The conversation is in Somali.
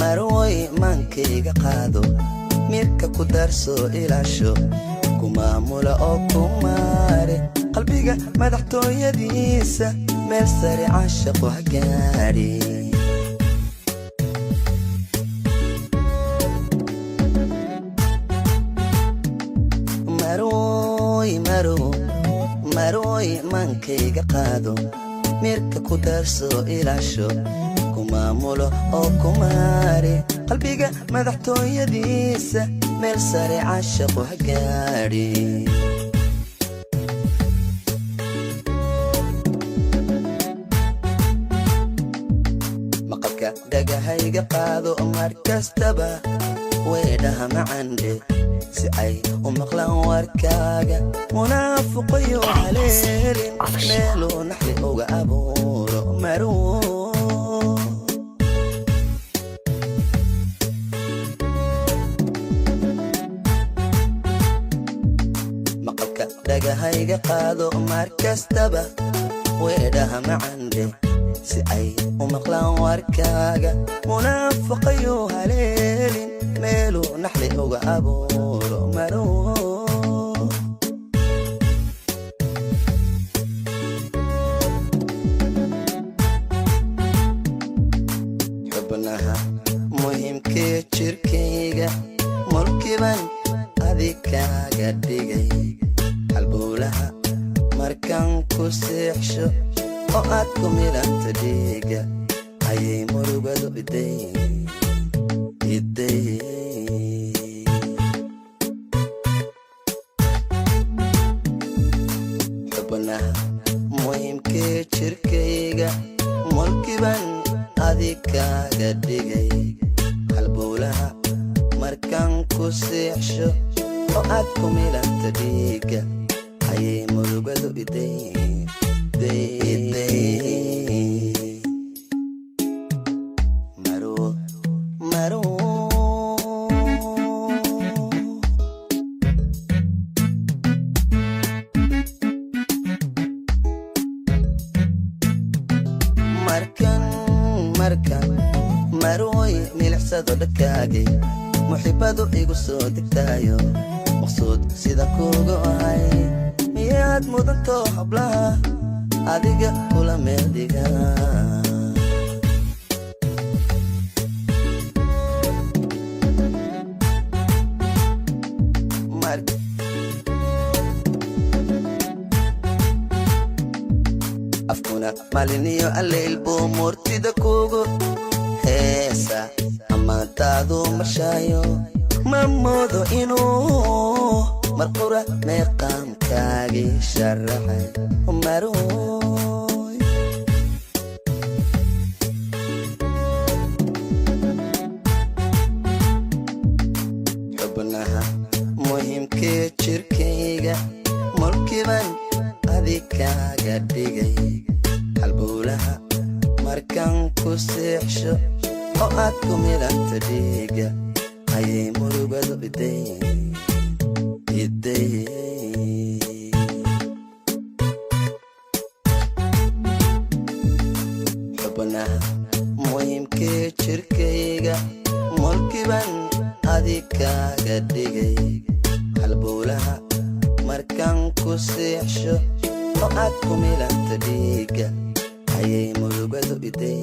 maroy mankayga qaado mirka ku darso ilaasho kumaamula oo kumaare qalbiga madaxtooyadiisa meel sare caashaqo ha gaari maroy mankayga qaado mirka ku darso ilaasho kumaamulo oo kumaare qalbiga madaxtooyadiisa meel sare caashaqo ha gaari maqalka dhagahayga qaado mar kastaba weedhaha macandhe si ay u maqlaan warkaaga munaafiqayo haleelin meeluu naxli uga abuuro maqalka dhagahayga qaado mar kastaba weedhaha macandhe si ay u maqlaan warkaaga munaafiqayo haleelin meeluu naxli uga abuuro xubnaha muhiimkee jirkayga mulkiban adig kaaga dhigay halbowlaha markaan ku seexsho oo aad ku milanta dhiiga ayay murugadu iday xubnaha muhiimkee jirkayga mulkiban adig kaaga dhigay halbowlaha markaan ku seexsho oo aad ku milanta dhiiga ayay murugadu iday markan maroy milicsado dhakaagay muxibadu igu soo degtaayo maqsuud sida kuugu ahay miyaad mudanto hablaha adiga kula meeldhiga afkuna maliniyo alleyl buu murtida kuugu heesa amaantaadu mashaayo ma moodo inuu marqura meeqaamkaagii sharaxay maroy xubnaha muhiimkee jirkayga mulkiban adig kaaga dhigay halbowlaha markaan ku seexsho oo aad ku milanta dhiiga ayay murugadu iday xubnaha muhiimkee jirkayga mulkiban adig kaaga dhigay halbowlaha markaan ku seexsho oo aad ku milanta dhiiga ayay murugadu iday